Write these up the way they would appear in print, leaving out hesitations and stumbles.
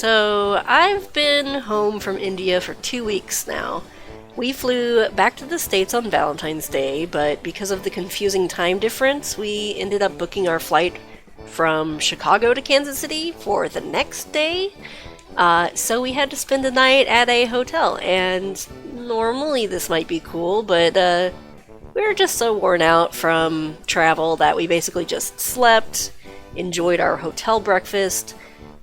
So I've been home from India for 2 weeks now. We flew back to the States on Valentine's Day, but because of the confusing time difference, we ended up booking our flight from Chicago to Kansas City for the next day. So we had to spend the night at a hotel, and normally this might be cool, but we were just so worn out from travel that we basically just slept, enjoyed our hotel breakfast,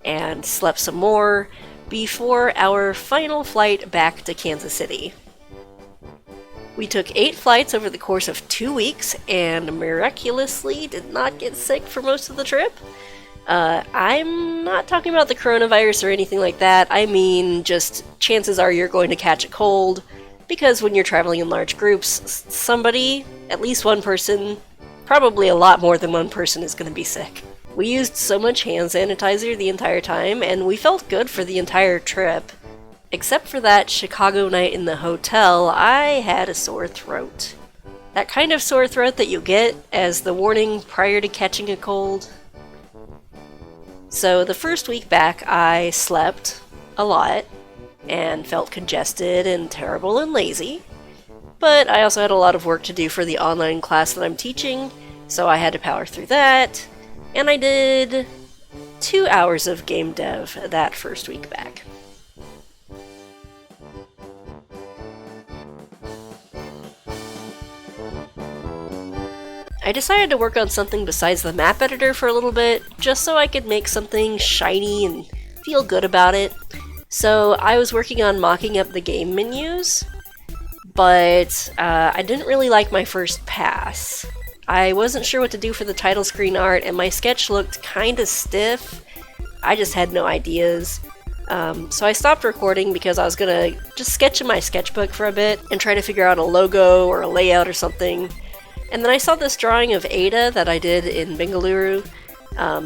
and slept some more before our final flight back to Kansas City. We took 8 flights over the course of 2 weeks and miraculously did not get sick for most of the trip. I'm not talking about the coronavirus or anything like that. I mean, just chances are you're going to catch a cold, because when you're traveling in large groups, somebody, at least one person, probably a lot more than one person, is going to be sick. We used so much hand sanitizer the entire time, and we felt good for the entire trip. Except for that Chicago night in the hotel, I had a sore throat. That kind of sore throat that you get as the warning prior to catching a cold. So the first week back, I slept a lot and felt congested and terrible and lazy. But I also had a lot of work to do for the online class that I'm teaching, so I had to power through that. And I did 2 hours of game dev that first week back. I decided to work on something besides the map editor for a little bit, just so I could make something shiny and feel good about it. So I was working on mocking up the game menus, but I didn't really like my first pass. I wasn't sure what to do for the title screen art, and my sketch looked kinda stiff. I just had no ideas. So I stopped recording because I was gonna just sketch in my sketchbook for a bit and try to figure out a logo or a layout or something. And then I saw this drawing of Ada that I did in Bengaluru,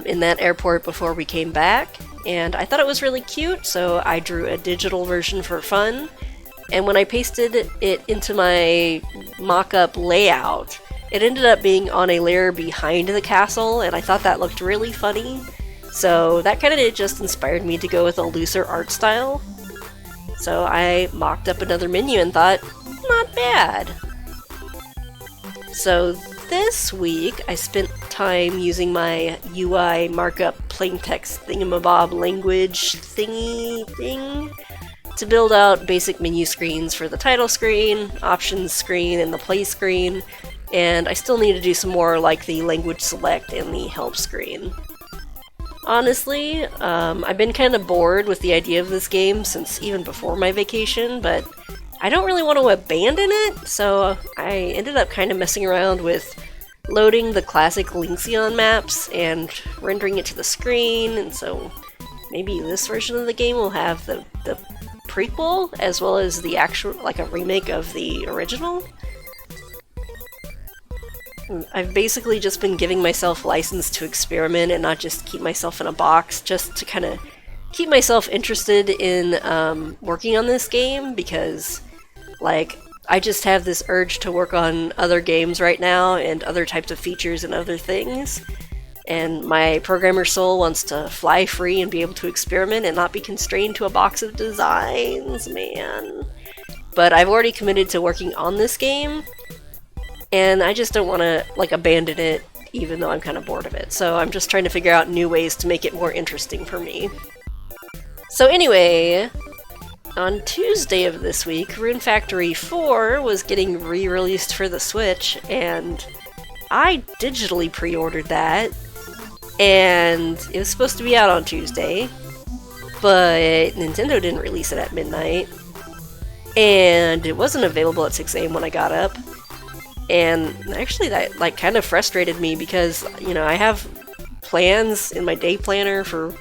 in that airport before we came back, and I thought it was really cute, so I drew a digital version for fun. And when I pasted it into my mock-up layout, it ended up being on a layer behind the castle, and I thought that looked really funny. So that kind of just inspired me to go with a looser art style. So I mocked up another menu and thought, not bad. So this week I spent time using my UI markup plaintext thingamabob language thingy thing to build out basic menu screens for the title screen, options screen, and the play screen, and I still need to do some more like the language select and the help screen. Honestly, I've been kind of bored with the idea of this game since even before my vacation, but I don't really want to abandon it, so I ended up kind of messing around with loading the classic Lenxion maps and rendering it to the screen, and so maybe this version of the game will have the prequel as well as the actual, like a remake of the original. I've basically just been giving myself license to experiment and not just keep myself in a box, just to kind of keep myself interested in working on this game, because like I just have this urge to work on other games right now and other types of features and other things, and my programmer soul wants to fly free and be able to experiment and not be constrained to a box of designs, man. But I've already committed to working on this game, and I just don't want to like abandon it even though I'm kind of bored of it, so I'm just trying to figure out new ways to make it more interesting for me. So anyway, on Tuesday of this week, Rune Factory 4 was getting re-released for the Switch, and I digitally pre-ordered that, and it was supposed to be out on Tuesday, but Nintendo didn't release it at midnight, and it wasn't available at 6 AM when I got up, and actually that like kind of frustrated me because, you know, I have plans in my day planner for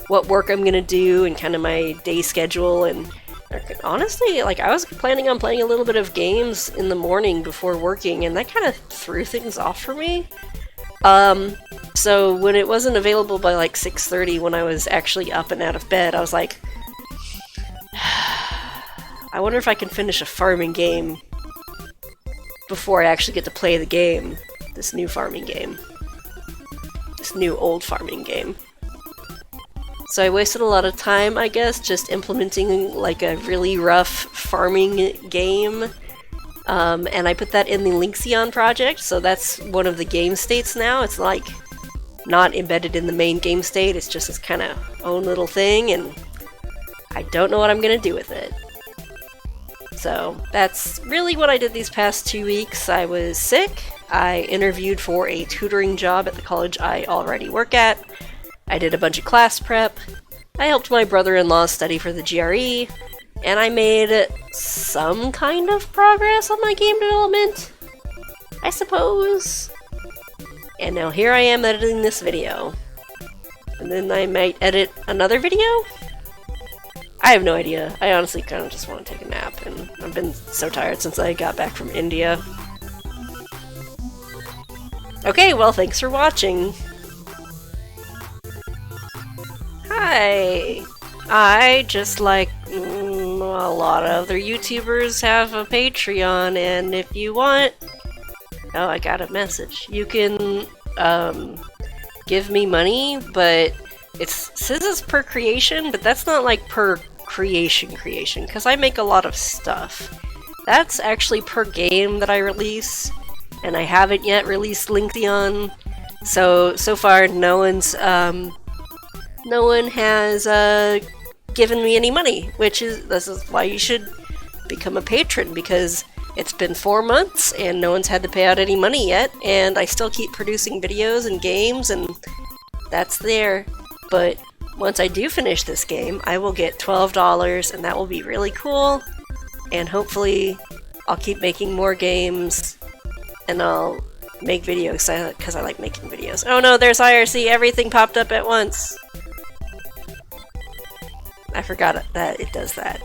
what work I'm gonna do and kind of my day schedule, and honestly, like I was planning on playing a little bit of games in the morning before working, and that kind of threw things off for me. So when it wasn't available by like 6:30 when I was actually up and out of bed, I was like, I wonder if I can finish a farming game before I actually get to play the game, this new farming game. This new old farming game. So I wasted a lot of time, I guess, just implementing like a really rough farming game. And I put that in the Lenxion project, so that's one of the game states now. It's like not embedded in the main game state, it's just this kind of own little thing, and I don't know what I'm gonna do with it. So that's really what I did these past 2 weeks. I was sick, I interviewed for a tutoring job at the college I already work at, I did a bunch of class prep, I helped my brother-in-law study for the GRE, and I made some kind of progress on my game development, I suppose. And now here I am editing this video. And then I might edit another video? I have no idea. I honestly kind of just want to take a nap, and I've been so tired since I got back from India. Okay, well, thanks for watching. Hi! I, just like a lot of other YouTubers, have a Patreon, and if you want... Oh, I got a message. You can give me money, but it says it's per creation, but that's not like per creation, because I make a lot of stuff. That's actually per game that I release, and I haven't yet released Lenxion, so far no one has given me any money, this is why you should become a patron, because it's been 4 months and no one's had to pay out any money yet, and I still keep producing videos and games, and that's there. But once I do finish this game, I will get $12, and that will be really cool, and hopefully I'll keep making more games, and I'll make videos because I like making videos. Oh no, there's IRC! Everything popped up at once! I forgot that it does that.